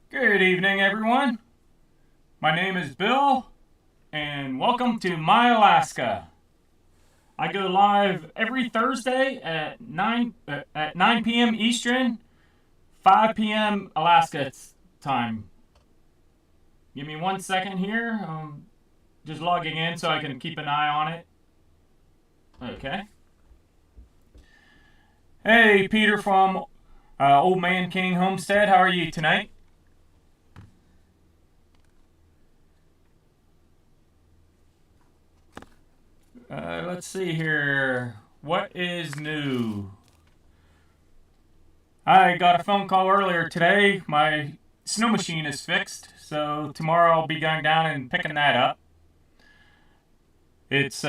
Good evening, everyone. My name is Bill, and welcome to My Alaska. I go live every Thursday at 9 p.m. Eastern, 5 p.m. Alaska time. Give me 1 second here. Just logging in so I can keep an eye on it. Okay. Hey, Peter from Old Man King Homestead. How are you tonight? Let's see here. What is new? I got a phone call earlier today. My snow machine is fixed, so tomorrow I'll be going down and picking that up. It's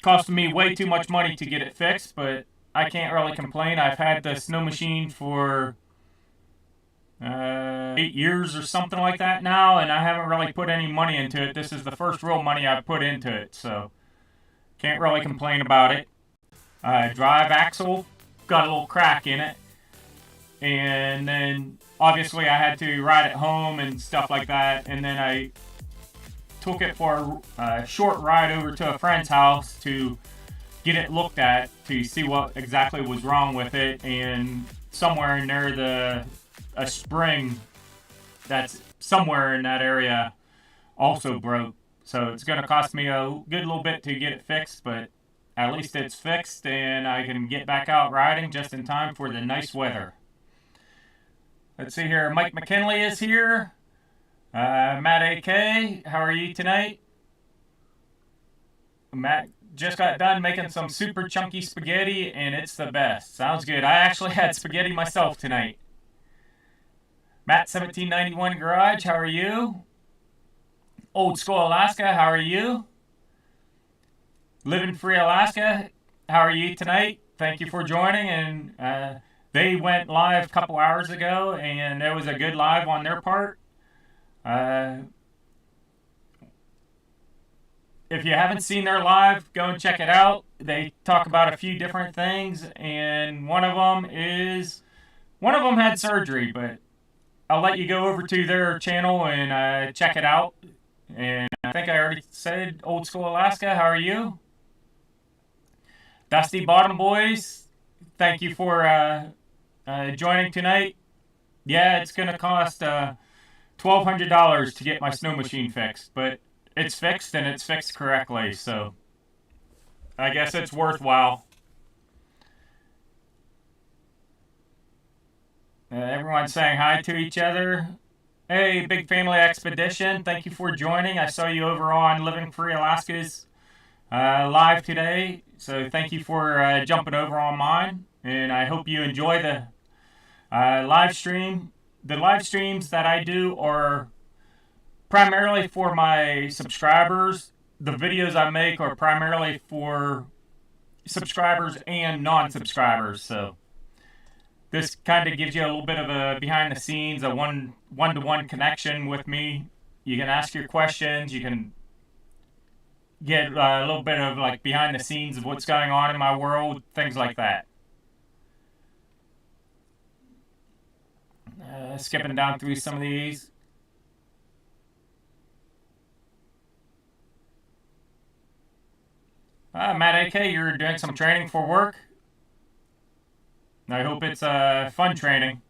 costing me way too much money to get it fixed, but I can't really complain. I've had the snow machine for 8 years or something like that now, and I haven't really put any money into it. This is the first real money I've put into it, so can't really complain about it. Drive axle got a little crack in it, and then obviously I had to ride it home and stuff like that, and then I took it for a short ride over to a friend's house to get it looked at to see what exactly was wrong with it, and somewhere in there a spring that's somewhere in that area also broke. So it's going to cost me a good little bit to get it fixed, but at least it's fixed and I can get back out riding just in time for the nice weather. Let's see here. Mike McKinley is here. Matt AK, how are you tonight? Matt just got done making some super chunky spaghetti and it's the best. Sounds good. I actually had spaghetti myself tonight. Matt 1791 Garage, how are you? Old School Alaska, how are you? Living Free Alaska, how are you tonight? Thank you for joining. And they went live a couple hours ago, and it was a good live on their part. If you haven't seen their live, go and check it out. They talk about a few different things, and one of them had surgery, but I'll let you go over to their channel and check it out. And I think I already said Old School Alaska, how are you? Dusty Bottom Boys, thank you for joining tonight. Yeah, it's going to cost $1,200 to get my snow machine fixed, but it's fixed and it's fixed correctly, so I guess it's worthwhile. Everyone's saying hi to each other. Hey, Big Family Expedition, thank you for joining. I saw you over on Living Free Alaska's live today, so thank you for jumping over on mine, and I hope you enjoy the live stream. The live streams that I do are primarily for my subscribers. The videos I make are primarily for subscribers and non-subscribers, so this kind of gives you a little bit of a behind the scenes, a one-to-one connection with me. You can ask your questions. You can get a little bit of like behind the scenes of what's going on in my world, things like that. Skipping down through some of these. Matt AK, you're doing some training for work. I hope it's fun training.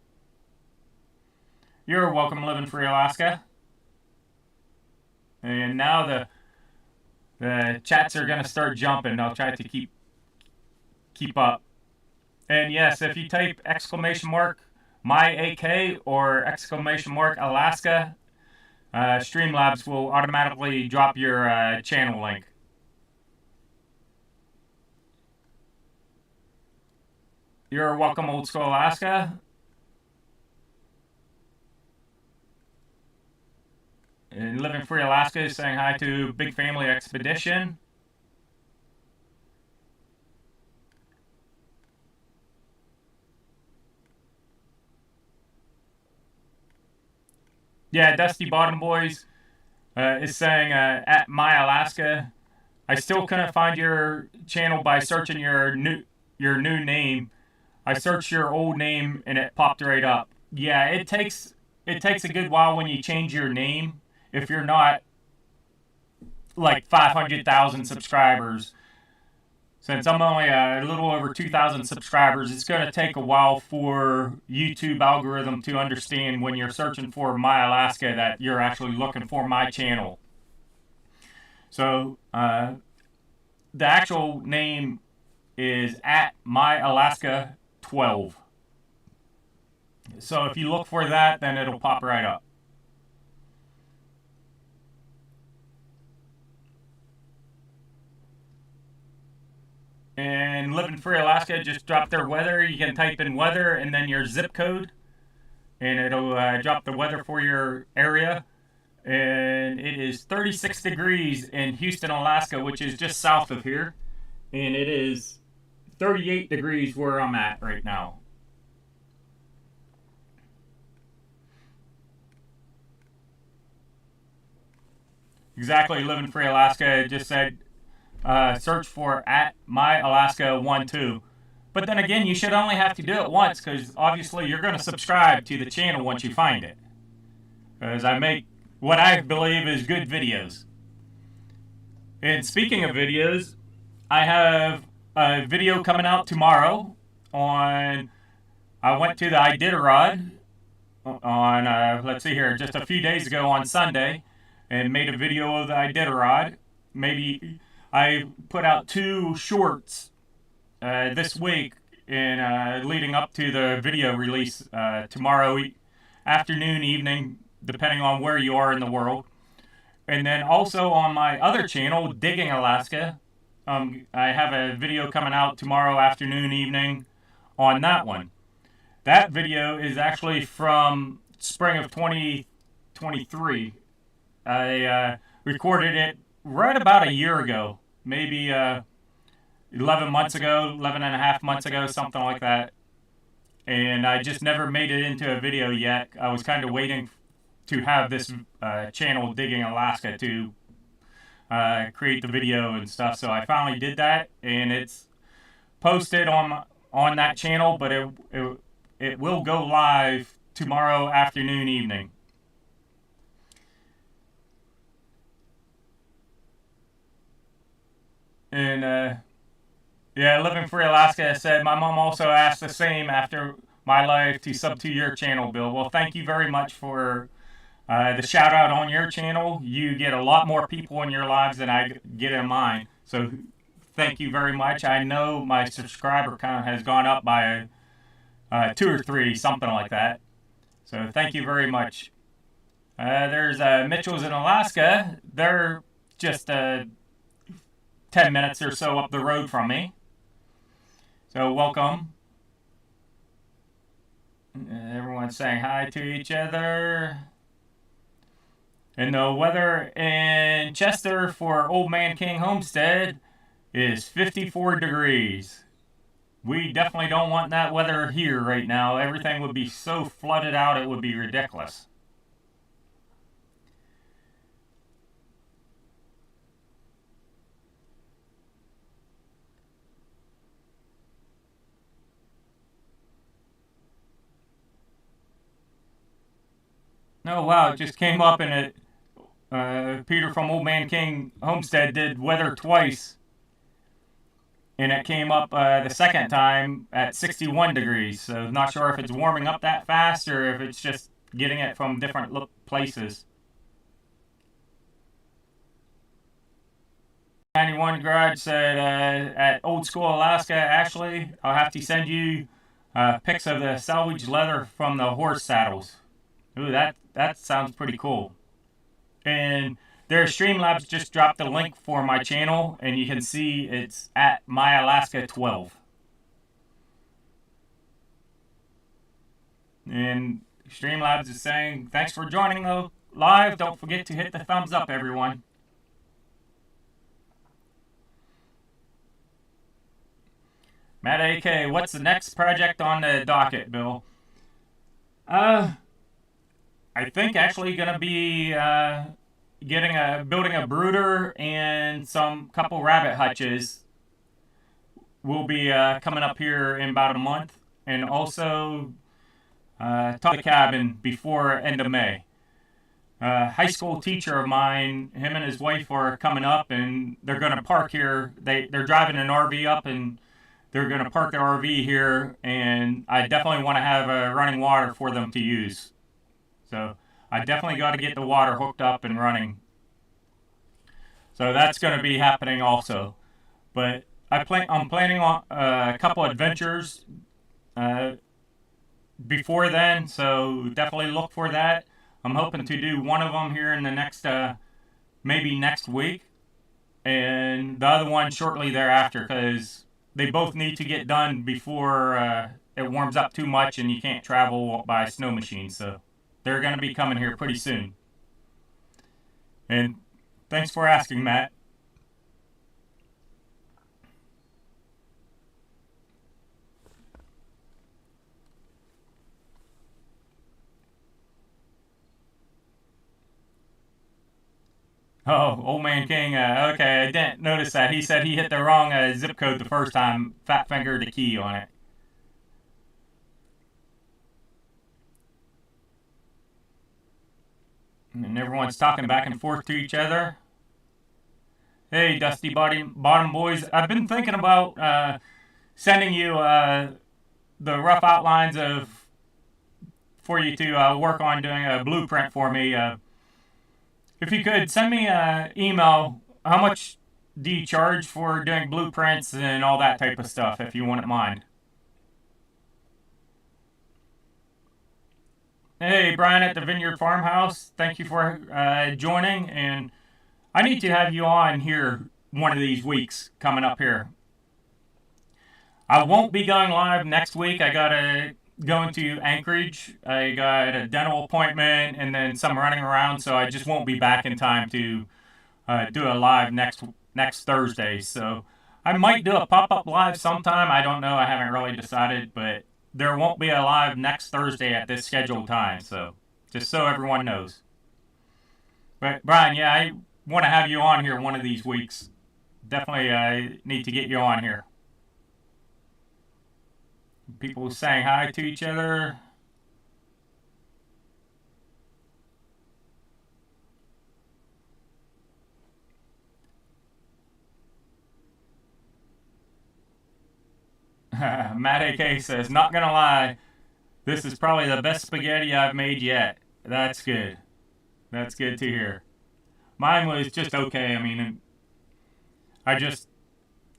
You're welcome, Living Free Alaska. And now the chats are going to start jumping. I'll try to keep up. And yes, if you type !my AK or !Alaska, Streamlabs will automatically drop your channel link. You're welcome, Old School Alaska. And Living Free Alaska is saying hi to Big Family Expedition. Yeah, Dusty Bottom Boys is saying at My Alaska. I still couldn't find your channel by searching your new name. I searched your old name and it popped right up. yeah, it takes a good while when you change your name. If you're not like 500,000 subscribers, since I'm only a little over 2,000 subscribers, it's going to take a while for YouTube algorithm to understand when you're searching for My Alaska that you're actually looking for my channel. So the actual name is at My Alaska 12. So if you look for that, then it'll pop right up. And Living Free Alaska just dropped their weather. You can type in weather and then your zip code, and it'll drop the weather for your area. And it is 36 degrees in Houston, Alaska, which is just south of here. And it is 38 degrees where I'm at right now. Exactly, Living Free Alaska just said search for at My Alaska 12. But then again, you should only have to do it once because obviously you're going to subscribe to the channel once you find it. Because I make what I believe is good videos. And speaking of videos, I have a video coming out tomorrow on, I went to the Iditarod on, let's see here, just a few days ago on Sunday and made a video of the Iditarod. Maybe I put out 2 shorts this week in leading up to the video release tomorrow afternoon, evening, depending on where you are in the world. And then also on my other channel, Digging Alaska, I have a video coming out tomorrow afternoon, evening on that one. That video is actually from spring of 2023. I recorded it right about a year ago, maybe 11 months ago, 11 and a half months ago, something like that. And I just never made it into a video yet. I was kind of waiting to have this channel, Digging Alaska, to create the video and stuff. So I finally did that, and it's posted on that channel, but it will go live tomorrow afternoon, evening. And yeah, Living Free Alaska said, my mom also asked the same after my life to sub to your channel, Bill. Well, thank you very much for the shout out on your channel. You get a lot more people in your lives than I get in mine. So thank you very much. I know my subscriber count has gone up by 2 or 3, something like that. So thank you very much. There's Mitchell's in Alaska. They're just 10 minutes or so up the road from me. So welcome. Everyone's saying hi to each other. And the weather in Chester for Old Man King Homestead is 54 degrees. We definitely don't want that weather here right now. Everything would be so flooded out it would be ridiculous. Oh wow, it just came up and it Peter from Old Man King Homestead did weather twice. And it came up the second time at 61 degrees. So not sure if it's warming up that fast or if it's just getting it from different places. 91 Garage said at Old School Alaska, Ashley, I'll have to send you pics of the salvaged leather from the horse saddles. Ooh, that sounds pretty cool. And their Streamlabs just dropped the link for my channel, and you can see it's at My Alaska 12. And Streamlabs is saying, thanks for joining the live. Don't forget to hit the thumbs up, everyone. Matt AK, what's the next project on the docket, Bill? I think actually going to be building a brooder and some couple rabbit hutches. Will be coming up here in about a month, and also top of the cabin before end of May. High school teacher of mine, him and his wife are coming up, and they're going to park here. They're driving an RV up, and they're going to park their RV here, and I definitely want to have running water for them to use. So I definitely got to get the water hooked up and running. So that's going to be happening also. But I'm planning on a couple adventures before then, so definitely look for that. I'm hoping to do one of them here in the next, maybe next week, and the other one shortly thereafter, because they both need to get done before it warms up too much and you can't travel by snow machine. So they're going to be coming here pretty soon. And thanks for asking, Matt. Oh, Old Man King. Okay, I didn't notice that. He said he hit the wrong zip code the first time. Fat fingered the key on it. And everyone's talking back and forth to each other. Hey, Dusty Bottom Boys. I've been thinking about sending you the rough outlines for you to work on doing a blueprint for me. If you could send me an email, how much do you charge for doing blueprints and all that type of stuff, if you wouldn't mind? Hey, Brian at the Vineyard Farmhouse. Thank you for joining, and I need to have you on here one of these weeks coming up here. I won't be going live next week. I gotta go into Anchorage. I got a dental appointment and then some running around, so I just won't be back in time to do a live next Thursday. So I might do a pop-up live sometime. I don't know. I haven't really decided, but there won't be a live next Thursday at this scheduled time. So just so everyone knows. But Brian, yeah, I want to have you on here one of these weeks. Definitely, I need to get you on here. People saying hi to each other. Matt AK says, not gonna lie, this is probably the best spaghetti I've made yet. That's good. That's good to hear. Mine was just okay. I mean, I just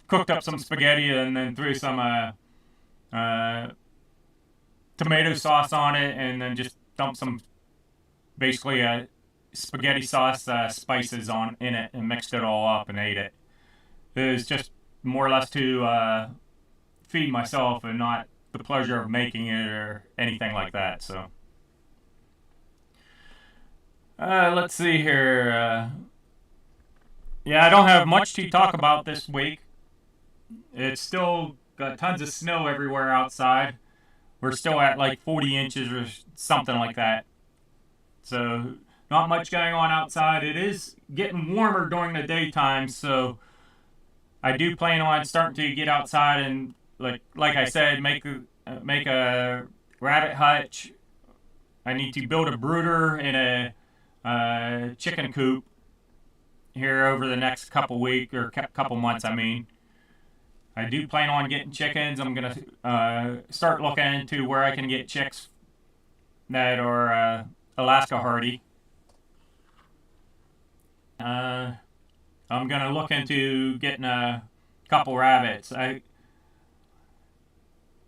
cooked up some spaghetti and then threw some tomato sauce on it, and then just dumped some basically spaghetti sauce spices in it, and mixed it all up and ate it. It was just more or less to feed myself and not the pleasure of making it or anything like that. So let's see here. Yeah, I don't have much to talk about this week. It's still got tons of snow everywhere outside. We're still at like 40 inches or something like that. So not much going on outside. It is getting warmer during the daytime, so I do plan on starting to get outside and like I said, make a rabbit hutch. I need to build a brooder in a chicken coop here over the next couple weeks or couple months. I mean, I do plan on getting chickens. I'm gonna start looking into where I can get chicks that are Alaska hardy. I'm gonna look into getting a couple rabbits.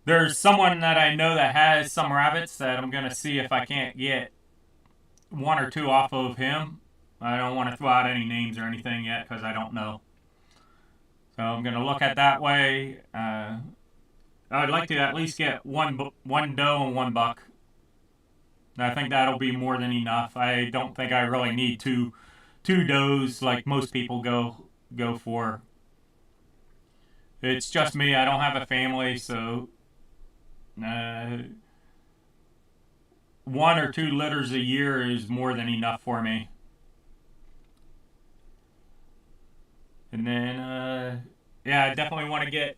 There's someone that I know that has some rabbits that I'm gonna see if I can't get one or two off of him. I don't want to throw out any names or anything yet because I don't know. So I'm gonna look at that way. I'd like to at least get one doe and one buck. I think that'll be more than enough. I don't think I really need two does like most people go for. It's just me. I don't have a family, so one or two litters a year is more than enough for me. And then, yeah, I definitely want to get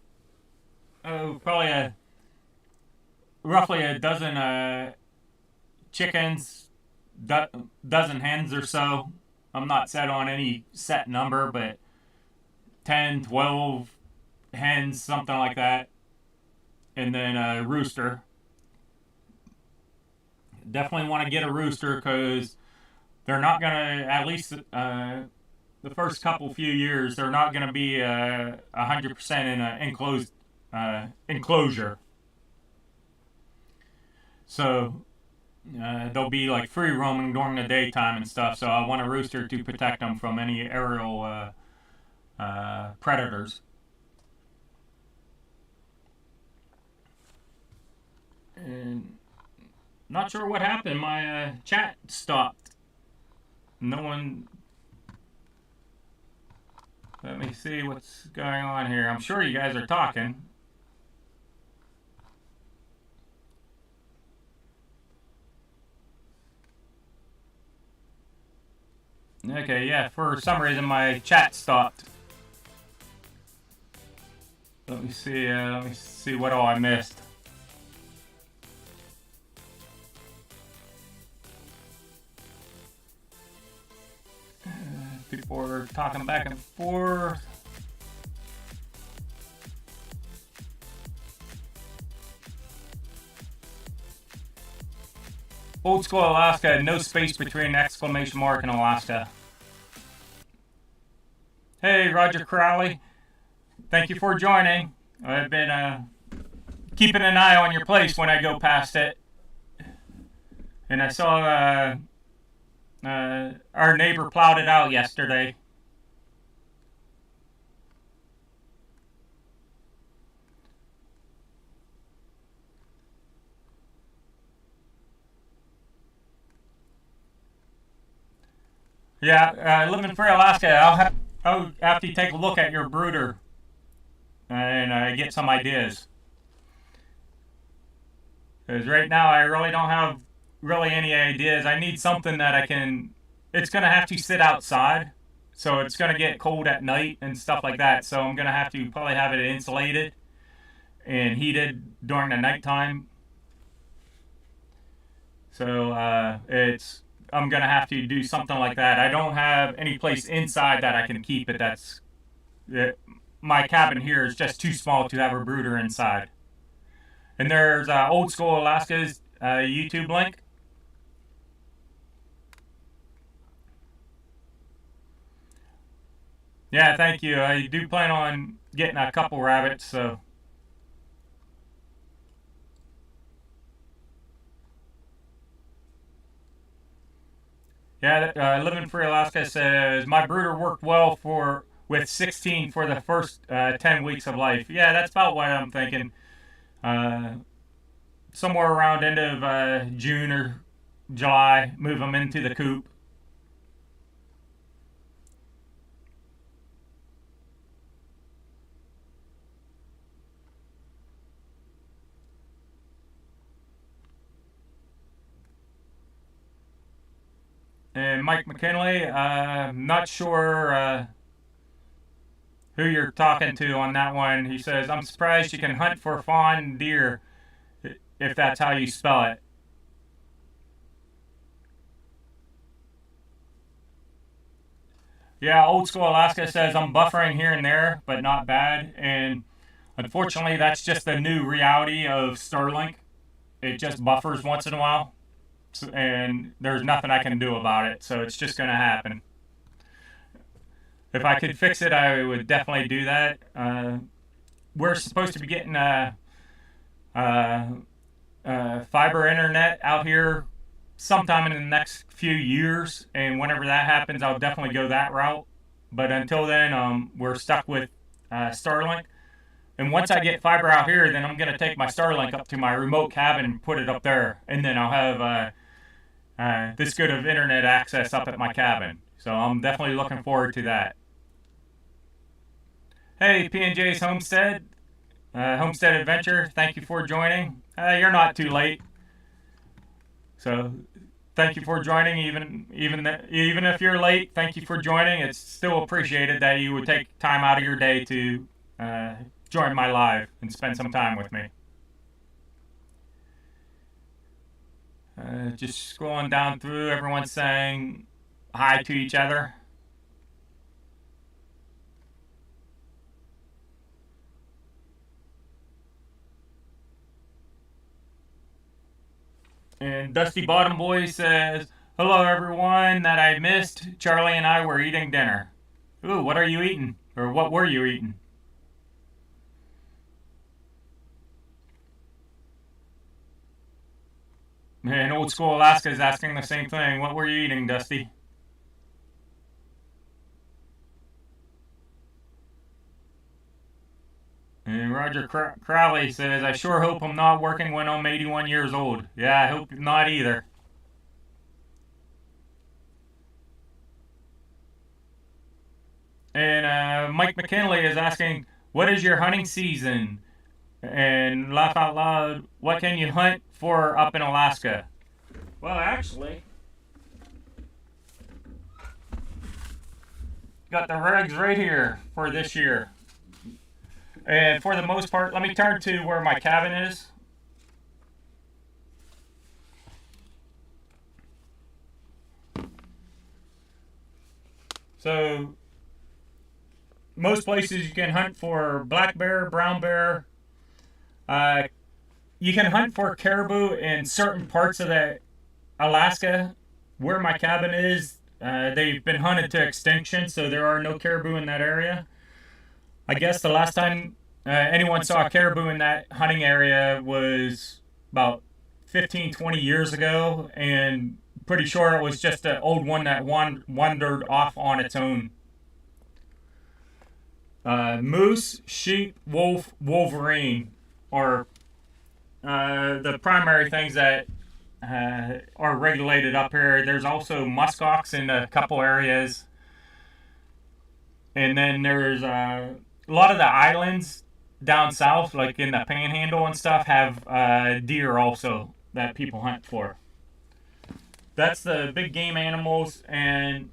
probably roughly a dozen chickens, dozen hens or so. I'm not set on any set number, but 10, 12 hens, something like that. And then a rooster. Definitely want to get a rooster because they're not going to, at least the first few years, they're not going to be 100% in an enclosed enclosure. So they'll be like free roaming during the daytime and stuff. So I want a rooster to protect them from any aerial predators. And not sure what happened. My chat stopped. No one. Let me see what's going on here. I'm sure you guys are talking. Okay, yeah, for some reason my chat stopped. Let me see what all I missed. People are talking back and forth. Old school Alaska, no space between exclamation mark and Alaska. Hey, Roger Crowley. Thank you for joining. I've been keeping an eye on your place when I go past it. And I saw our neighbor plowed it out yesterday. Yeah, I live in Free, Alaska. I'll have to take a look at your brooder and get some ideas. Because right now I really don't have any ideas. I need something that I can. It's going to have to sit outside, so it's going to get cold at night and stuff like that. So I'm going to have to probably have it insulated and heated during the nighttime. So I'm going to have to do something like that. I don't have any place inside that I can keep it. My cabin here is just too small to have a brooder inside. And there's Old School Alaska's YouTube link. Yeah, thank you. I do plan on getting a couple rabbits, so. Yeah, Living Free Alaska says, my brooder worked well with 16 for the first 10 weeks of life. Yeah, that's about what I'm thinking. Somewhere around end of June or July, move them into the coop. And Mike McKinley, not sure who you're talking to on that one. He says, I'm surprised you can hunt for fawn deer if that's how you spell it. Yeah, Old School Alaska says, I'm buffering here and there, but not bad. And unfortunately, that's just the new reality of Starlink. It just buffers once in a while. And there's nothing I can do about it, so it's just going to happen. If I could fix it, I would definitely do that. We're supposed to be getting fiber internet out here sometime in the next few years, and whenever that happens, I'll definitely go that route. But until then, we're stuck with Starlink. And once I get fiber out here, then I'm going to take my Starlink up to my remote cabin and put it up there, and then I'll have this good of internet access up at my cabin. So I'm definitely looking forward to that. Hey, P&J's Homestead, Homestead Adventure, thank you for joining. You're not too late. So thank you for joining, even if you're late, thank you for joining. It's still appreciated that you would take time out of your day to join my live and spend some time with me. Just scrolling down through, everyone's saying hi to each other. And Dusty Bottom Boy says, hello everyone that I missed. Charlie and I were eating dinner. Ooh, what are you eating? Or what were you eating? And Old School Alaska is asking the same thing. What were you eating, Dusty? And Roger Crowley says, I sure hope I'm not working when I'm 81 years old. Yeah, I hope not either. And Mike McKinley is asking, what is your hunting season? And laugh out loud, what can you hunt for up in Alaska? Well, actually, got the regs right here for this year. And for the most part, let me turn to where my cabin is. So, most places you can hunt for black bear, brown bear. You can hunt for caribou in certain parts of the Alaska. Where my cabin is, they've been hunted to extinction, so there are no caribou in that area. I guess the last time anyone saw a caribou in that hunting area was about 15, 20 years ago, and pretty sure it was just an old one that wandered off on its own. Moose, sheep, wolf, wolverine are the primary things that are regulated up here. There's also muskox in a couple areas. And then there's a lot of the islands down south, like in the Panhandle and stuff, have deer also that people hunt for. That's the big game animals, and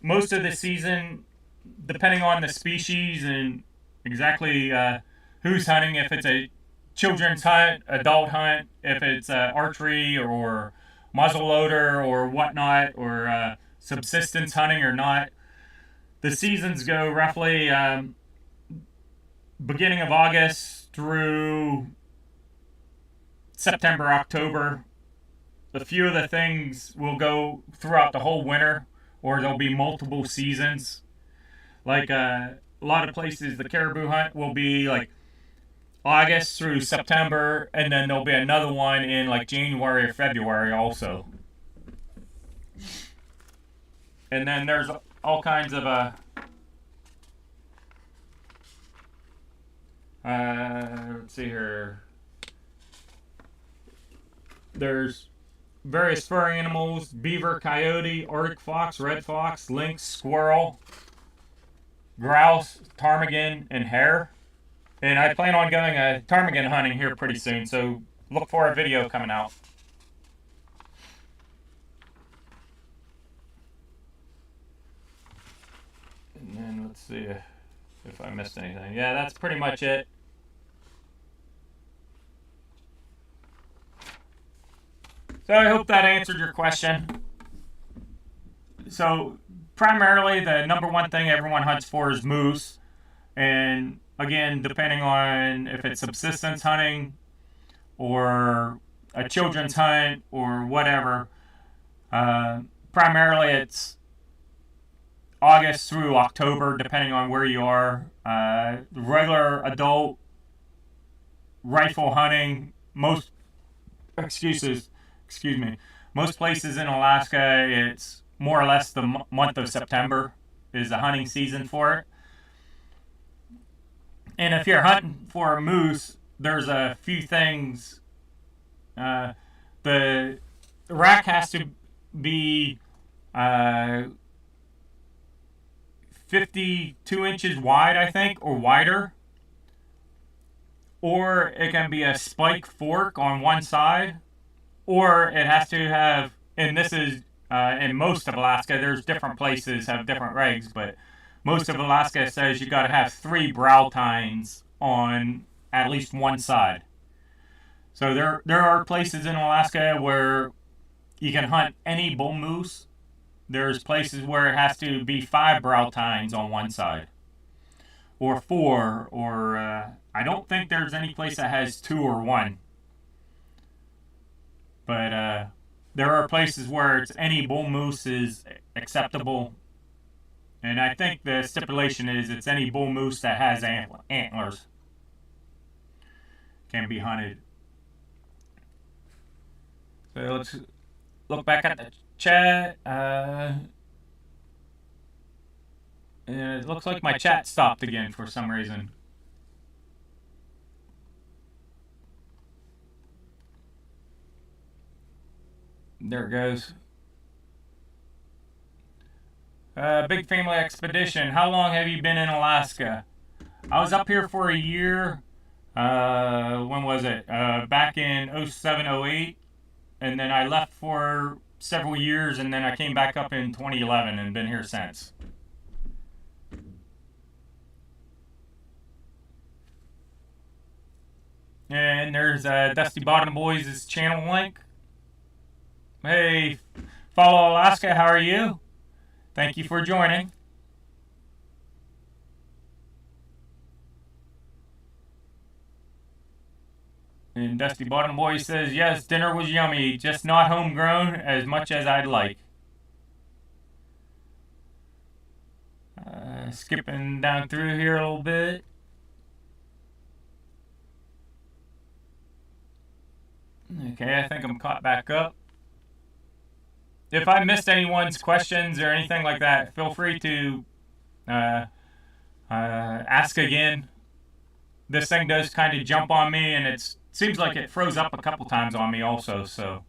most of the season, depending on the species and exactly who's hunting, if it's a children's hunt, adult hunt, if it's archery or muzzleloader or whatnot, or subsistence hunting or not, the seasons go roughly beginning of August through September, October. A few of the things will go throughout the whole winter, or there'll be multiple seasons. Like a lot of places, the caribou hunt will be like August through September, and then there'll be another one in like January or February also. And then there's all kinds of let's see here. There's various fur animals: beaver, coyote, Arctic fox, red fox, lynx, squirrel, grouse, ptarmigan, and hare. And I plan on going ptarmigan hunting here pretty soon, so look for a video coming out. And then let's see if I missed anything. Yeah, that's pretty much it. So I hope that answered your question. So primarily the number one thing everyone hunts for is moose. And again, depending on if it's subsistence hunting or a children's hunt or whatever, primarily it's August through October, depending on where you are. Regular adult rifle hunting, excuse me, most places in Alaska, it's more or less the month of September is the hunting season for it. And if you're hunting for a moose, there's a few things. The rack has to be 52 inches wide, I think, or wider. Or it can be a spike fork on one side. Or it has to have, and this is in most of Alaska, there's different places have different regs, but most of Alaska says you got to have 3 brow tines on at least one side. So there are places in Alaska where you can hunt any bull moose. There's places where it has to be 5 brow tines on one side, or 4, or I don't think there's any place that has 2 or 1. But there are places where it's any bull moose is acceptable, and I think the stipulation is it's any bull moose that has antlers can be hunted. So let's look back at the chat. It looks like my chat stopped again for some reason. There it goes. Big family expedition. How long have you been in Alaska? I was up here for a year. When was it? Back in 07, 08. And then I left for several years, and then I came back up in 2011 and been here since. And there's Dusty Bottom Boys' channel link. Hey, follow Alaska, how are you? Thank you for joining. And Dusty Bottom Boy says, yes, dinner was yummy, just not homegrown as much as I'd like. Skipping down through here a little bit. Okay, I think I'm caught back up. If I missed anyone's questions or anything like that, feel free to ask again. This thing does kind of jump on me, and it seems like it froze up a couple times on me also, so.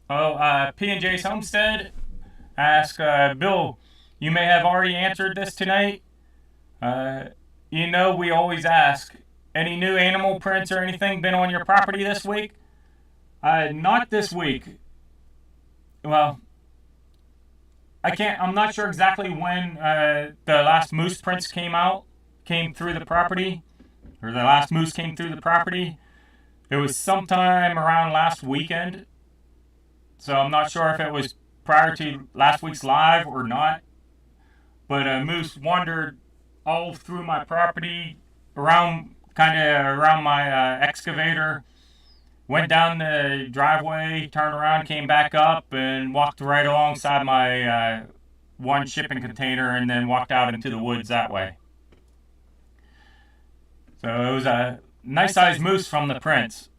Oh, P&J's Homestead ask, Bill, you may have already answered this tonight. You know, we always ask, any new animal prints or anything been on your property this week? Not this week. Well, I'm not sure exactly when the last moose prints came through the property, or the last moose came through the property. It was sometime around last weekend, so I'm not sure if it was prior to last week's live or not. But a moose wandered all through my property, around my excavator, went down the driveway, turned around, came back up, and walked right alongside my one shipping container, and then walked out into the woods that way. So it was a nice-sized moose from the prints.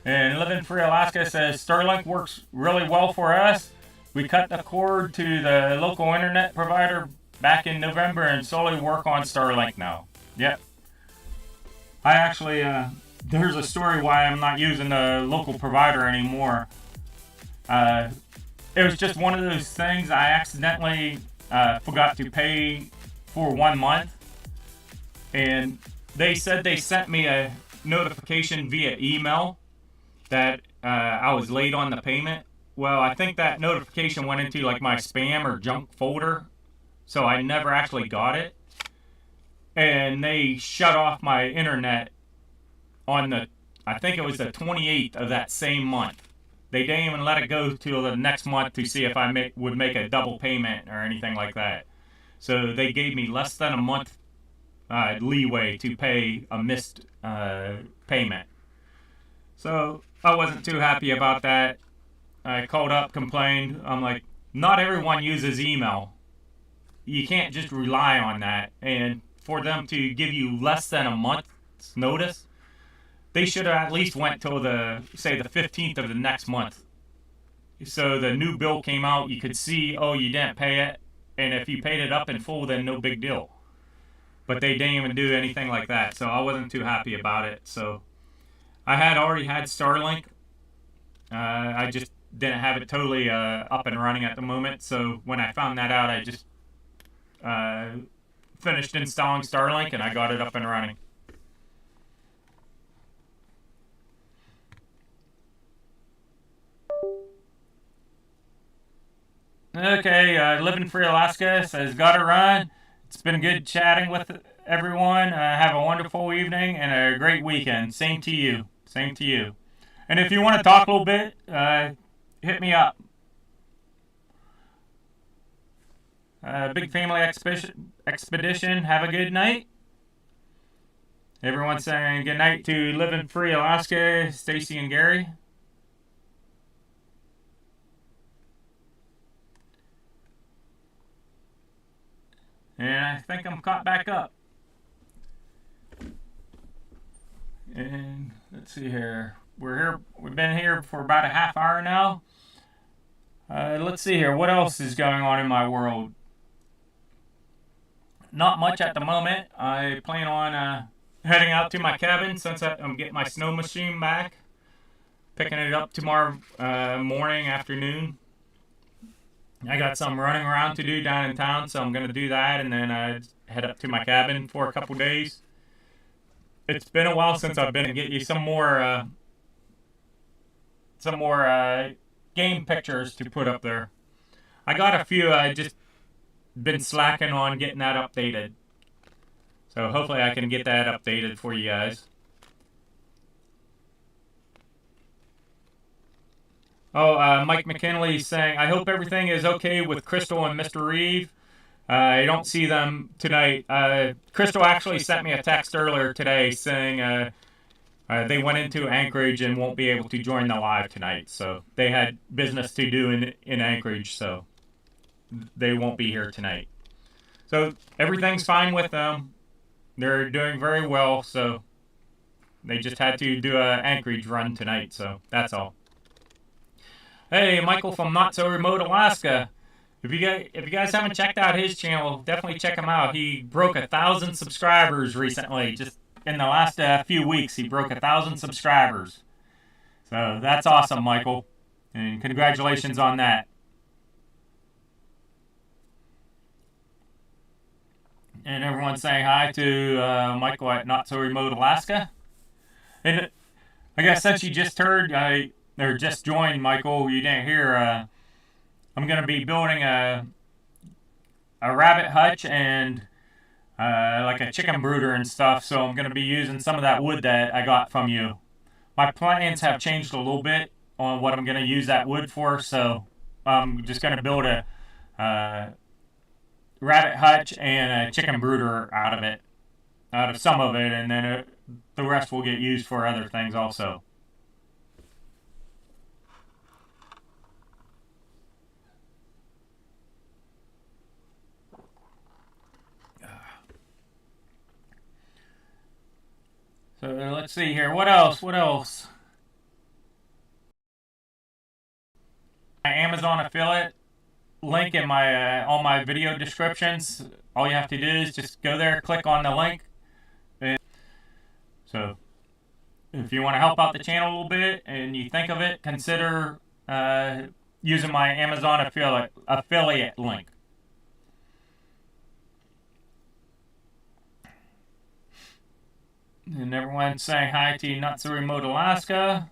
And Living Free Alaska says, Starlink works really well for us. We cut the cord to the local internet provider back in November and solely work on Starlink now. Yep. I actually, there's a story why I'm not using the local provider anymore. It was just one of those things I accidentally forgot to pay for 1 month. And they said they sent me a notification via email that I was late on the payment. Well, I think that notification went into like my spam or junk folder, so I never actually got it. And they shut off my internet on I think it was the 28th of that same month. They didn't even let it go till the next month to see if I would make a double payment or anything like that. So they gave me less than a month leeway to pay a missed payment. So I wasn't too happy about that. I called up, complained. I'm like, not everyone uses email. You can't just rely on that. And for them to give you less than a month's notice, they should have at least went till the 15th of the next month. So the new bill came out, you could see, oh, you didn't pay it. And if you paid it up in full, then no big deal. But they didn't even do anything like that. So I wasn't too happy about it. So I had already had Starlink. I just didn't have it totally up and running at the moment. So when I found that out, I just finished installing Starlink and I got it up and running. Okay, Living Free Alaska says, gotta run. It's been good chatting with everyone. Have a wonderful evening and a great weekend. Same to you. Same to you. And if you want to talk a little bit, hit me up. Big family expedition. Have a good night. Everyone's saying good night to Living Free Alaska, Stacy and Gary. And I think I'm caught back up. And let's see here. We're here. We've been here for about a half hour now. Let's see here. What else is going on in my world? Not much at the moment. I plan on heading out to my cabin since I'm getting my snow machine back. Picking it up tomorrow morning, afternoon. I got some running around to do down in town, so I'm going to do that and then head up to my cabin for a couple days. It's been a while since I've been to get you some more game pictures to put up there. I got a few. I just been slacking on getting that updated. So hopefully I can get that updated for you guys. Oh, Mike McKinley's saying, I hope everything is okay with Crystal and Mr. Reeve. I don't see them tonight. Crystal actually sent me a text earlier today saying they went into Anchorage and won't be able to join the live tonight. So they had business to do in Anchorage, so they won't be here tonight. So everything's fine with them. They're doing very well, so they just had to do an Anchorage run tonight, so that's all. Hey, Michael from Not So Remote Alaska. If you guys haven't checked out his channel, definitely check him out. He broke 1,000 subscribers recently. Just in the last few weeks, he broke 1,000 subscribers. So that's awesome, Michael. And congratulations on that. And everyone's saying hi to Michael at Not So Remote Alaska. And I guess since you just heard, or just joined, Michael, you didn't hear, I'm going to be building a rabbit hutch and like a chicken brooder and stuff, so I'm going to be using some of that wood that I got from you. My plans have changed a little bit on what I'm going to use that wood for, so I'm just going to build a rabbit hutch and a chicken brooder out of some of it, and then the rest will get used for other things also. So let's see here. What else? What else? My Amazon affiliate link in my all my video descriptions. All you have to do is just go there, click on the link. So if you want to help out the channel a little bit and you think of it, consider using my Amazon affiliate link. And everyone's saying hi to Not So Remote Alaska.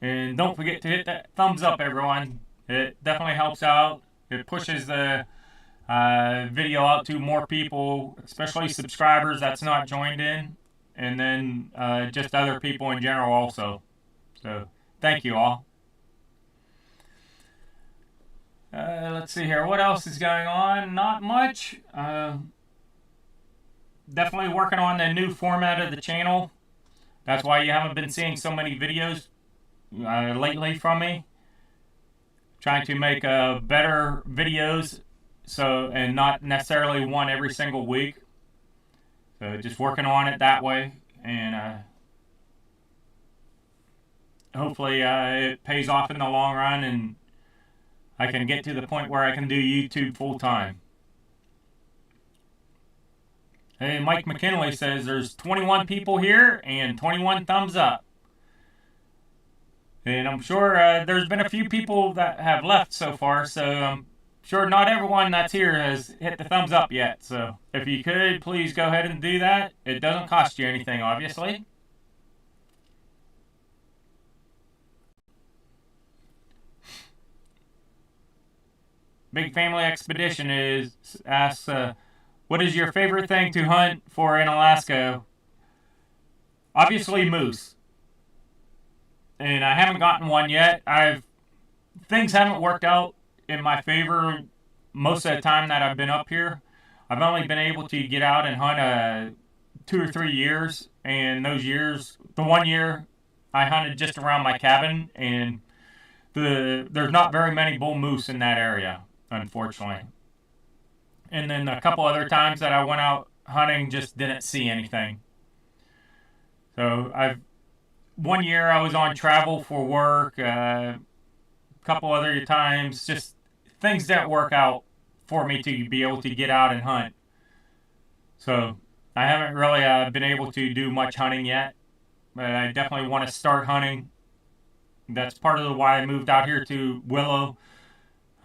And don't forget to hit that thumbs up, everyone. It definitely helps out. It pushes the video out to more people, especially subscribers that's not joined in. And then just other people in general also. So thank you all. Let's see here. What else is going on? Not much. Definitely working on the new format of the channel. That's why you haven't been seeing so many videos lately from me. Trying to make better videos, and not necessarily one every single week. So just working on it that way, and hopefully it pays off in the long run, and I can get to the point where I can do YouTube full time. Hey, Mike McKinley says there's 21 people here and 21 thumbs up. And I'm sure there's been a few people that have left so far, so I'm sure not everyone that's here has hit the thumbs up yet. So if you could, please go ahead and do that. It doesn't cost you anything, obviously. Big Family Expedition asks, what is your favorite thing to hunt for in Alaska? Obviously moose. And I haven't gotten one yet. Things haven't worked out in my favor most of the time that I've been up here. I've only been able to get out and hunt 2 or 3 years, and those years, the one year I hunted just around my cabin, and there's not very many bull moose in that area, unfortunately. And then a couple other times that I went out hunting, just didn't see anything. So one year I was on travel for work. A couple other times, just things didn't work out for me to be able to get out and hunt. So I haven't really been able to do much hunting yet, but I definitely want to start hunting. That's part of why I moved out here to Willow.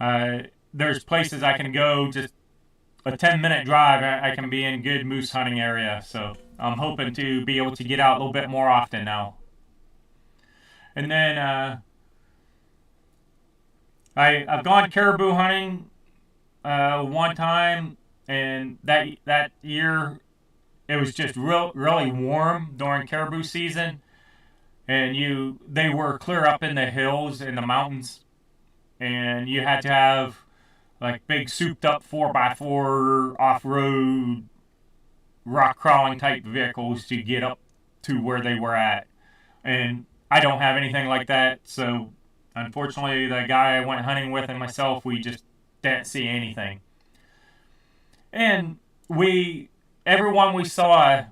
There's places I can go, just a 10-minute drive, I can be in good moose hunting area. So I'm hoping to be able to get out a little bit more often now. And then I've gone caribou hunting one time, and that year it was just really warm during caribou season, and they were clear up in the hills in the mountains, and you had to have like big souped up 4x4 off-road rock crawling type vehicles to get up to where they were at. And I don't have anything like that, so unfortunately the guy I went hunting with and myself, we just didn't see anything. And everyone we saw,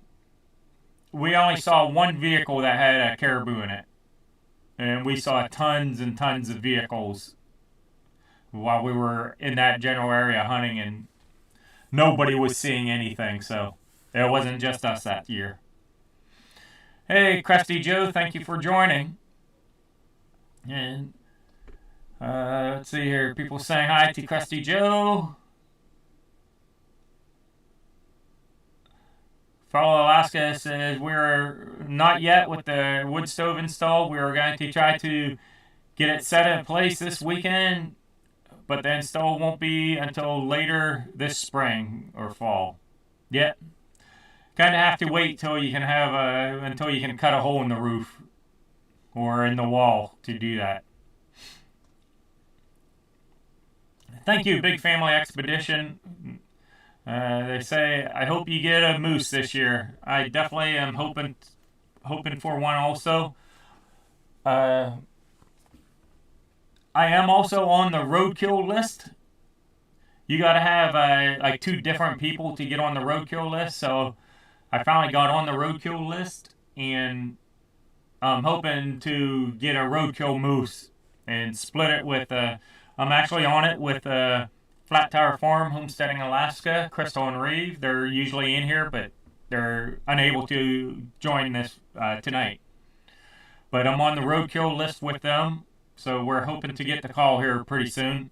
we only saw one vehicle that had a caribou in it. And we saw tons and tons of vehicles while we were in that general area hunting, and nobody was seeing anything, so it wasn't just us that year. Hey, Crusty Joe, thank you for joining. And let's see here, people saying hi to Crusty Joe. Follow Alaska says we're not yet with the wood stove installed. We are going to try to get it set in place this weekend, but the install won't be until later this spring or fall. Yet, kind of have to wait till you can until you can cut a hole in the roof or in the wall to do that. Thank you, Big Family Expedition. They say, I hope you get a moose this year. I definitely am hoping for one also. I am also on the roadkill list. You got to have like 2 different people to get on the roadkill list. So I finally got on the roadkill list, and I'm hoping to get a roadkill moose and split it with. I'm actually on it with Flat Tire Farm, Homesteading, Alaska, Crystal and Reeve. They're usually in here, but they're unable to join this tonight. But I'm on the roadkill list with them. So we're hoping to get the call here pretty soon.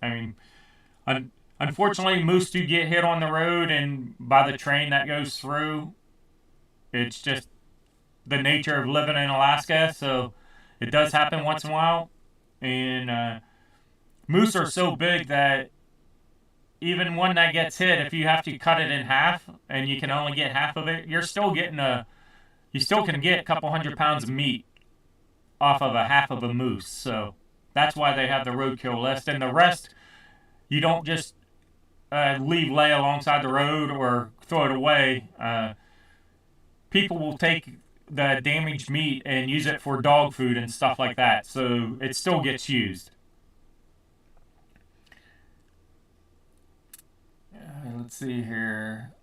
I mean, unfortunately, moose do get hit on the road and by the train that goes through. It's just the nature of living in Alaska, so it does happen once in a while. And moose are so big that even one that gets hit, if you have to cut it in half and you can only get half of it, you still can get a couple 100 pounds of meat off of a half of a moose. So that's why they have the roadkill list. And the rest, you don't just lay alongside the road or throw it away. People will take the damaged meat and use it for dog food and stuff like that. So it still gets used. Let's see here.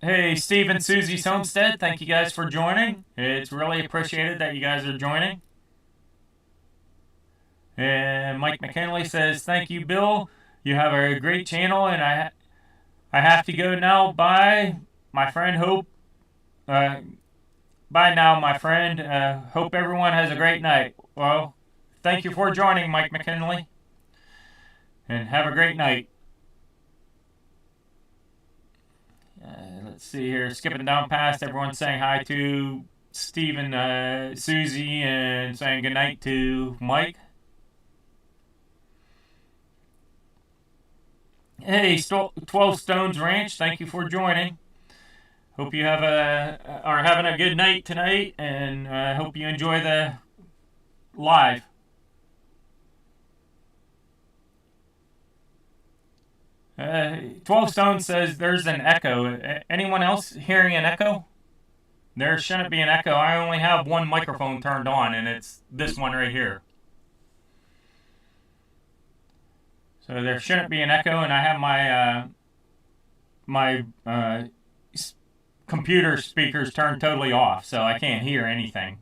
Hey, Steve and Susie's Homestead, thank you guys for joining. It's really appreciated that you guys are joining. And Mike McKinley says, thank you, Bill. You have a great channel, and I have to go now. Bye, my friend. Bye now, my friend. Hope everyone has a great night. Well, thank you for joining, Mike McKinley. And have a great night. Let's see here. Skipping down past, everyone saying hi to Steve and Susie and saying goodnight to Mike. Hey, 12 Stones Ranch, thank you for joining. Hope you are having a good night tonight, and hope you enjoy the live. Uh, 12 Stones says there's an echo. Anyone else hearing an echo? There shouldn't be an echo. I only have one microphone turned on, and it's this one right here. So there shouldn't be an echo, and I have my computer speakers turned totally off, so I can't hear anything.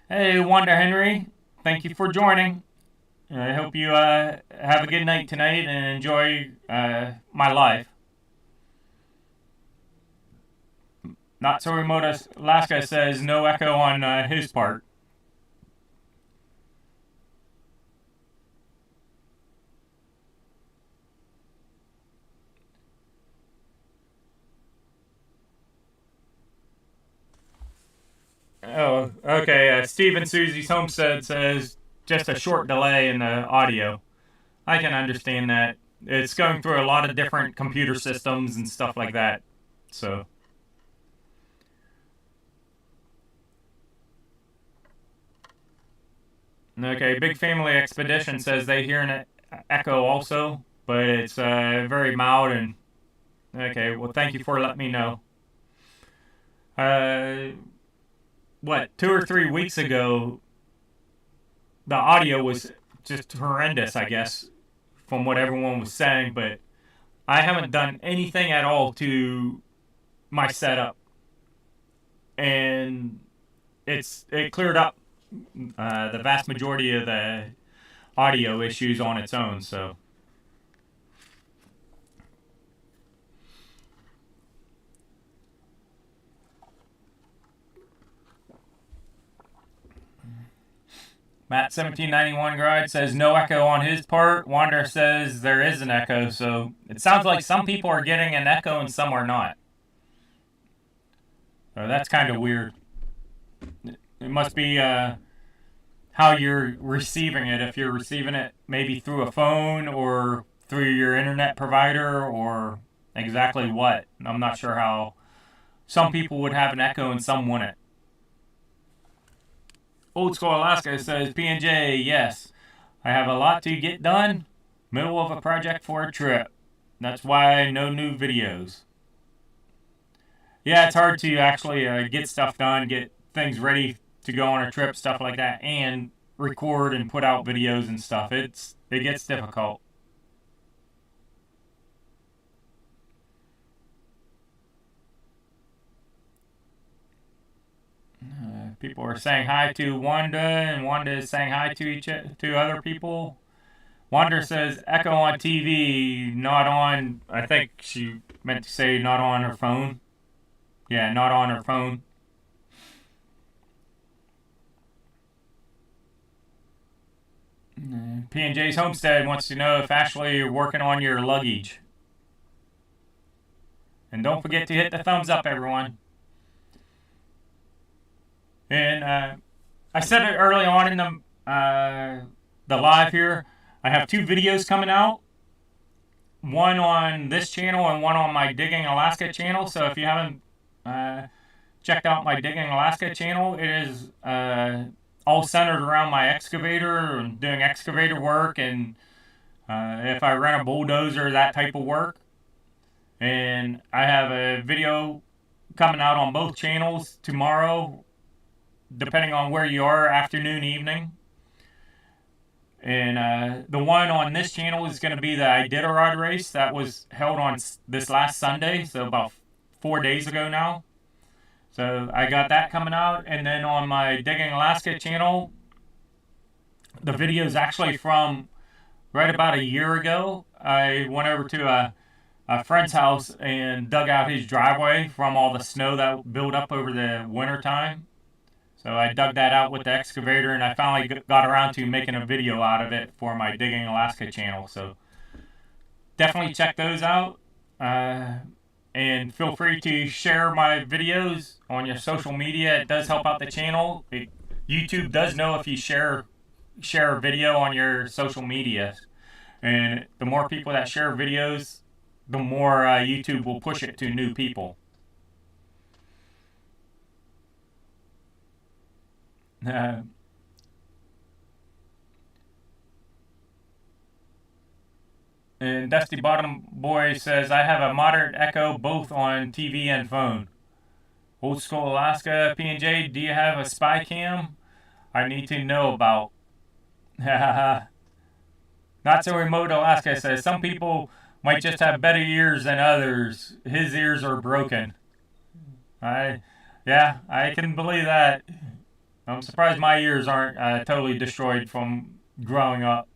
Hey, Wanda Henry, thank you for joining. I hope you have a good night tonight and enjoy my live. Not So Remote Alaska says no echo on his part. Oh, okay. Steve Susie's Homestead says just a short delay in the audio. I can understand that. It's going through a lot of different computer systems and stuff like that. So. Okay, Big Family Expedition says they hear an echo also, but it's very mild and. Okay, well, thank you for letting me know. What, 2 or 3 weeks ago, the audio was just horrendous, I guess, from what everyone was saying, but I haven't done anything at all to my setup, and it cleared up the vast majority of the audio issues on its own, so. Matt 1791 Gride says no echo on his part. Wander says there is an echo, so it sounds like some people are getting an echo and some are not. So that's kind of weird. It must be how you're receiving it. If you're receiving it maybe through a phone or through your internet provider or exactly what. I'm not sure how some people would have an echo and some wouldn't. Old School Alaska says, P&J, yes. I have a lot to get done. Middle of a project for a trip. That's why no new videos. Yeah, it's hard to actually get stuff done, get things ready to go on a trip, stuff like that, and record and put out videos and stuff. It gets difficult. People are saying hi to Wanda, and Wanda is saying hi to other people. Wanda says echo on TV, not on. I think she meant to say not on her phone. Yeah, not on her phone. P&J's Homestead wants to know if Ashley you're working on your luggage. And don't forget to hit the thumbs up, everyone. And I said it early on in the live here. I have 2 videos coming out. One on this channel and one on my Digging Alaska channel. So if you haven't checked out my Digging Alaska channel, it is all centered around my excavator and doing excavator work and if I rent a bulldozer, that type of work. And I have a video coming out on both channels tomorrow, depending on where you are, afternoon, evening. And the one on this channel is going to be the Iditarod race that was held on this last Sunday, so about 4 days ago now. So I got that coming out. And then on my Digging Alaska channel, the video is actually from right about a year ago. I went over to a friend's house and dug out his driveway from all the snow that built up over the winter time. So I dug that out with the excavator, and I finally got around to making a video out of it for my Digging Alaska channel. So definitely check those out. And feel free to share my videos on your social media. It does help out the channel. YouTube does know if you share share a video on your social media. And the more people that share videos, the more YouTube will push it to new people. And Dusty Bottom Boy says, I have a moderate echo both on TV and phone. Old School Alaska P&J, do you have a spy cam I need to know about? Not So Remote Alaska says, some people might just have better ears than others. His ears are broken. Yeah, I can believe that. I'm surprised my ears aren't totally destroyed from growing up.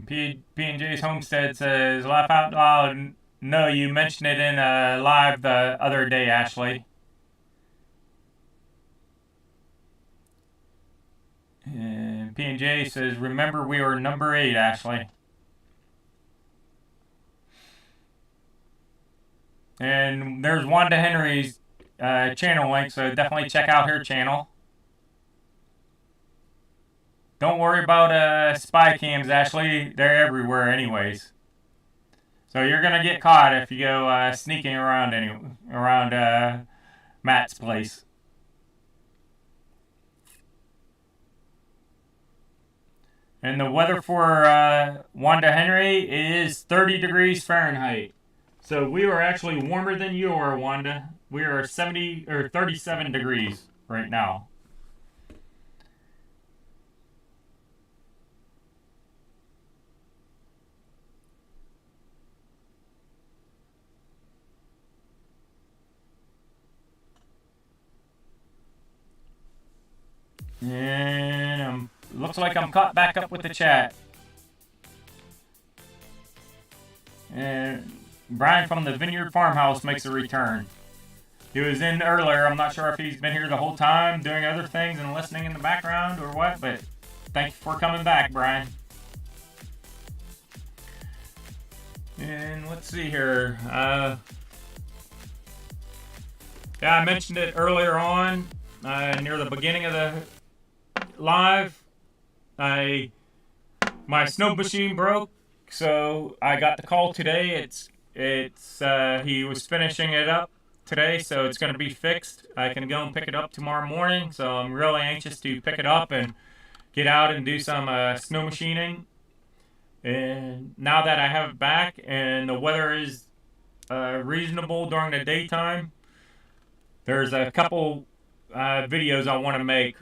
P&J's Homestead says, laugh out loud. No, you mentioned it in live the other day, Ashley. And P&J says, remember we were number 8, Ashley. And there's Wanda Henry's channel link, so definitely check out her channel. Don't worry about spy cams, Ashley. They're everywhere anyways. So you're going to get caught if you go sneaking around around Matt's place. And the weather for Wanda Henry is 30 degrees Fahrenheit. So we are actually warmer than you are, Wanda. We are 70 or 37 degrees right now. And looks like I'm caught back up with the chat. And Brian from the Vineyard Farmhouse makes a return. He was in earlier. I'm not sure if he's been here the whole time doing other things and listening in the background or what, but thank you for coming back, Brian. And let's see here. Yeah, I mentioned it earlier on near the beginning of the live. My snow machine broke, so I got the call today. He was finishing it up today, so it's going to be fixed. I can go and pick it up tomorrow morning, so I'm really anxious to pick it up and get out and do some snow machining. And now that I have it back and the weather is reasonable during the daytime, there's a couple videos I want to make.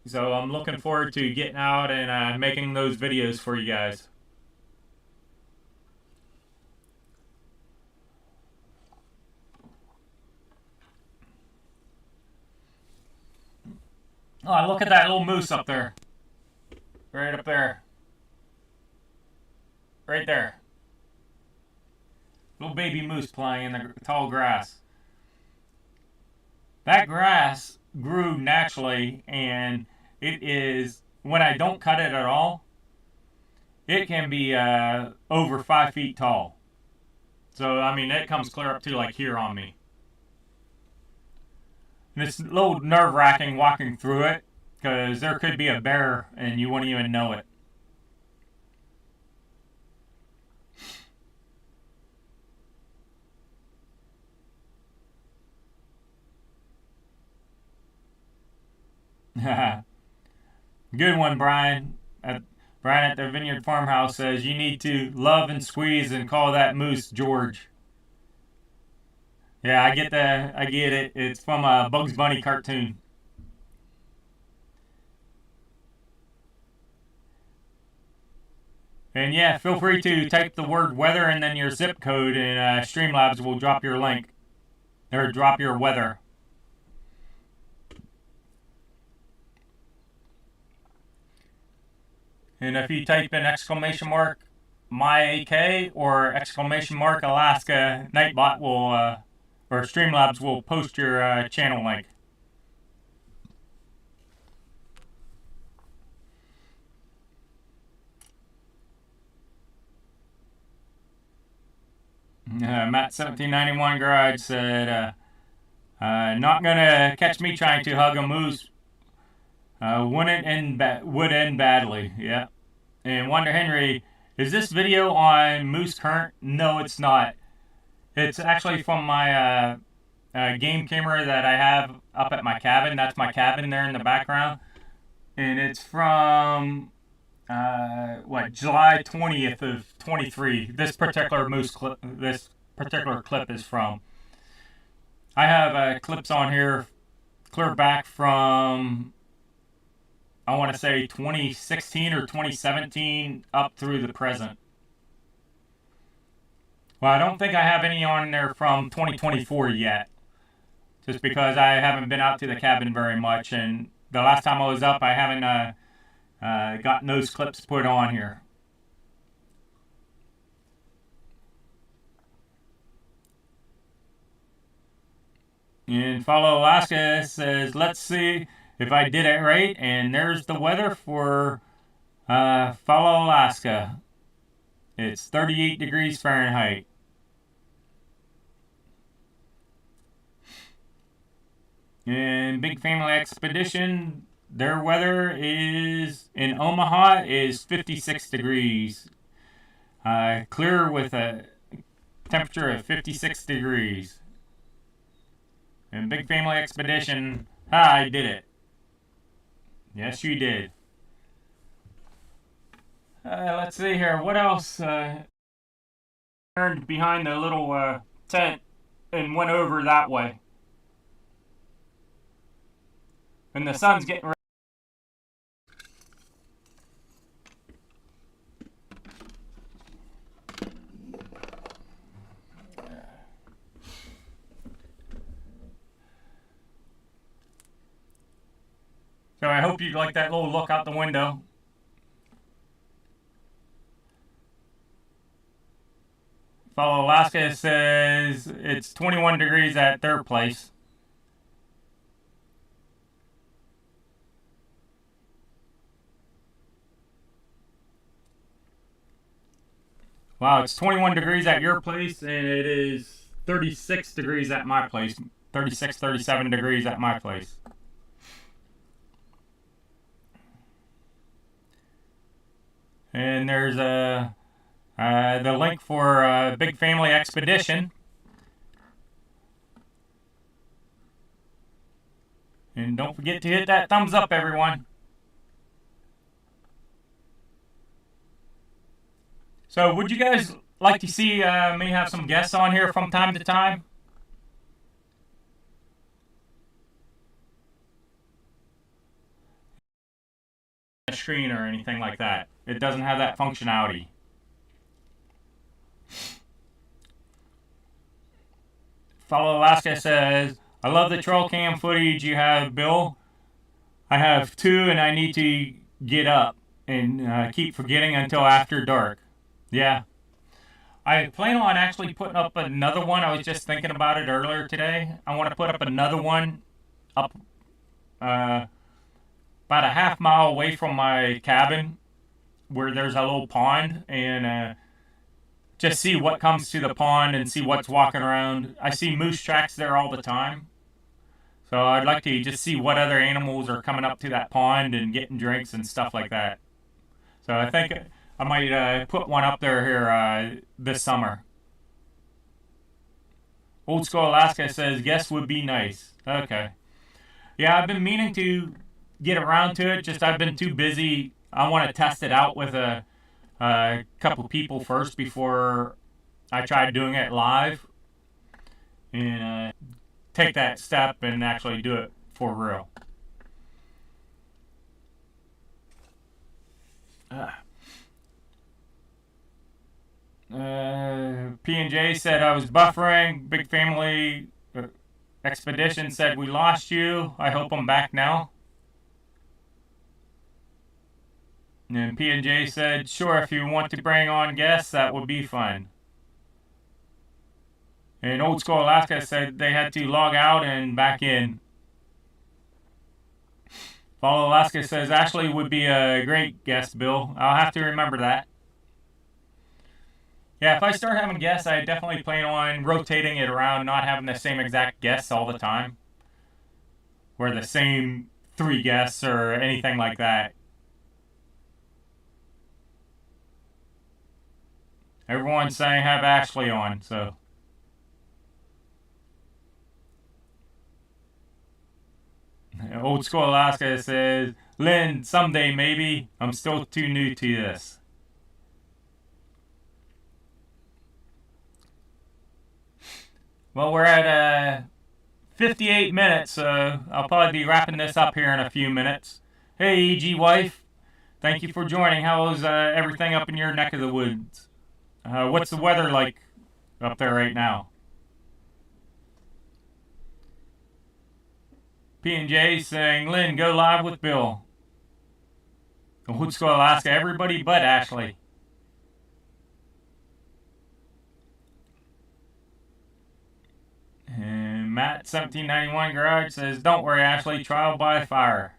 So I'm looking forward to getting out and making those videos for you guys. Oh, look at that little moose up there. Right up there. Right there. Little baby moose playing in the tall grass. That grass grew naturally, and it is, when I don't cut it at all, it can be over 5 feet tall. So, I mean, it comes clear up to like here on me. And it's a little nerve-wracking walking through it, because there could be a bear and you wouldn't even know it. Good one, Brian. Brian at the Vineyard Farmhouse says, you need to love and squeeze and call that moose George. Yeah, I get it. It's from a Bugs Bunny cartoon. And yeah, feel free to type the word weather and then your zip code, and Streamlabs will drop your link. Or drop your weather. And if you type in !MyAK or !Alaska, Nightbot will, or Streamlabs will post your channel link. Matt1791 Garage said, Not gonna catch me trying to hug a moose. Would end badly. Yeah. And Wonder Henry, is this video on Moose Current? No, it's not. It's actually from my game camera that I have up at my cabin. That's my cabin there in the background. And it's from July 20th of 23. This particular clip is from. I have clips on here clear back from, I want to say 2016 or 2017 up through the present. Well, I don't think I have any on there from 2024 yet, just because I haven't been out to the cabin very much, and the last time I was up, I haven't gotten those clips put on here. And Follow Alaska says, let's see if I did it right. And there's the weather for Follow Alaska. It's 38 degrees Fahrenheit. And Big Family Expedition, their weather is in Omaha is 56 degrees. Clear with a temperature of 56 degrees. And Big Family Expedition, I did it. Yes, you did. Let's see here. What else? Turned behind the little tent and went over that way. And the sun's getting ready. So I hope you like that little look out the window. Follow Alaska says it's 21 degrees at their place. Wow, it's 21 degrees at your place, and it is 36 degrees at my place. 36, 37 degrees at my place. And there's the link for Big Family Expedition. And don't forget to hit that thumbs up, everyone. So would you guys like to see me have some guests on here from time to time? A screen or anything like that. It doesn't have that functionality. Follow Alaska says, I love the trail cam footage you have, Bill. I have 2 and I need to get up and keep forgetting until after dark. Yeah. I plan on actually putting up another one. I was just thinking about it earlier today. I want to put up another one up about a half-mile away from my cabin where there's a little pond, and just see what comes to the pond and see what's walking around. I see moose tracks there all the time. So I'd like to just see what other animals are coming up to that pond and getting drinks and stuff like that. So I think I might put one up there here this summer. Old School Alaska says, guess would be nice. Okay. Yeah, I've been meaning to get around to it, just I've been too busy. I want to test it out with a couple people first before I try doing it live. And take that step and actually do it for real. P&J said I was buffering. Big Family Expedition said we lost you. I hope I'm back now. And P&J said, sure, if you want to bring on guests, that would be fun. And Old School Alaska said they had to log out and back in. Follow Alaska says Ashley would be a great guest, Bill. I'll have to remember that. Yeah, if I start having guests, I definitely plan on rotating it around, not having the same exact guests all the time, or the same 3 guests or anything like that. Everyone's saying have Ashley on, so. Old School Alaska says, Lynn, someday maybe. I'm still too new to this. Well, we're at 58 minutes, so I'll probably be wrapping this up here in a few minutes. Hey, EG wife, thank you for joining. How's everything up in your neck of the woods? What's the weather like up there right now? P&J saying, Lynn, go live with Bill. Old School Alaska, everybody but Ashley. And Matt 1791 Garage says, don't worry, Ashley, trial by fire.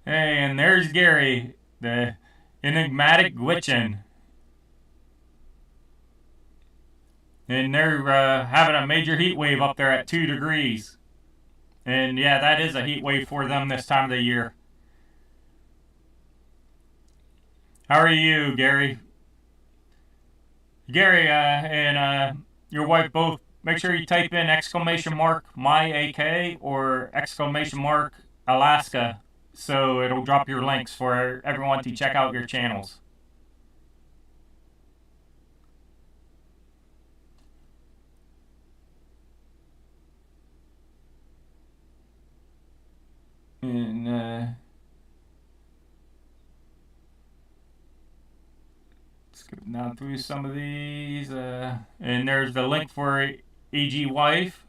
Hey, and there's Gary, the enigmatic Gwitchin. And they're having a major heat wave up there at 2 degrees. And yeah, that is a heat wave for them this time of the year. How are you, Gary? Gary and your wife both, make sure you type in !MyAK or !Alaska, so it'll drop your links for everyone to check out your channels. And skipping down through some of these, and there's the link for EG wife.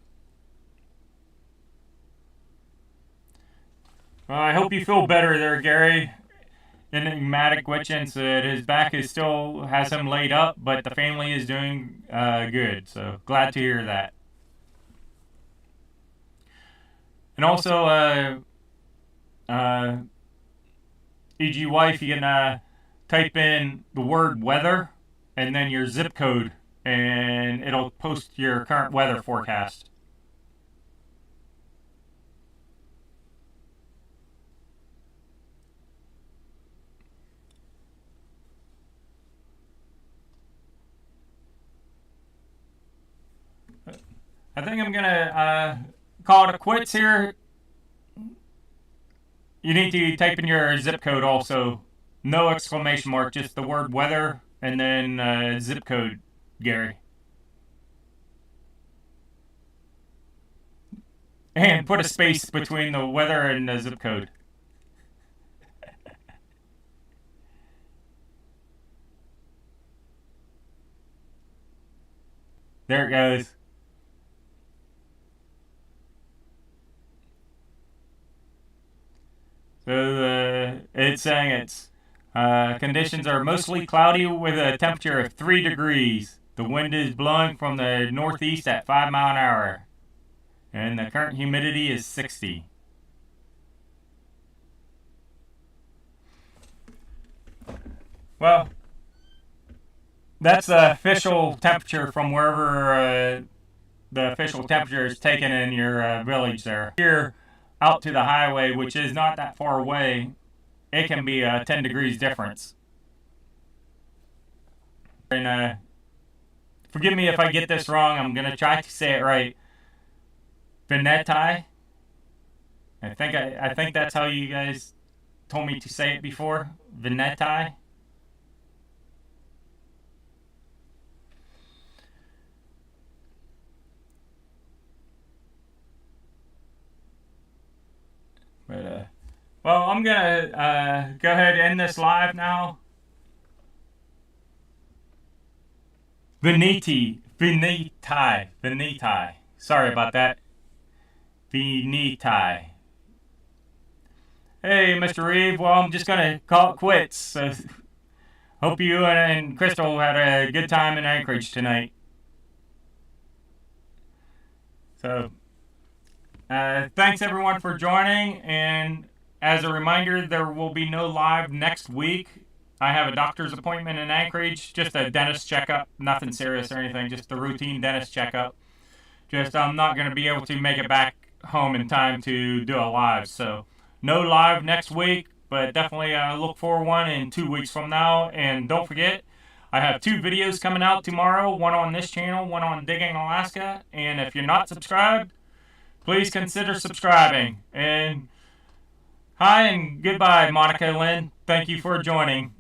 Well, I hope you feel better there, Gary. Enigmatic Gwitchin said his back is still has him laid up, but the family is doing good. So glad to hear that. And also, EG wife, you can type in the word weather and then your zip code, and it'll post your current weather forecast. I think I'm gonna call it a quits here. You need to type in your zip code also. No exclamation mark, just the word weather and then zip code, Gary. And put a space between the weather and the zip code. There it goes. So it's saying it's conditions are mostly cloudy with a temperature of 3 degrees. The wind is blowing from the northeast at 5 miles an hour. And the current humidity is 60. Well, that's the official temperature from wherever the official temperature is taken in your village there. Here, out to the highway, which is not that far away, it can be a 10 degrees difference. And forgive me if I get this wrong. I'm going to try to say it right. Venetai. I think that's how you guys told me to say it before. Venetai. But well, I'm gonna go ahead and end this live now. Veneti. Sorry about that. Veneti. Hey, Mr. Reeve. Well, I'm just gonna call it quits. So, hope you and Crystal had a good time in Anchorage tonight. So, thanks everyone for joining, and as a reminder, there will be no live next week. I have a doctor's appointment in Anchorage, just a dentist checkup, nothing serious or anything, just a routine dentist checkup. Just I'm not going to be able to make it back home in time to do a live. So no live next week, but definitely look for one in 2 weeks from now. And don't forget, I have 2 videos coming out tomorrow, one on this channel, one on Digging Alaska. And if you're not subscribed, please consider subscribing. And hi and goodbye, Monica Lynn. Thank you for joining.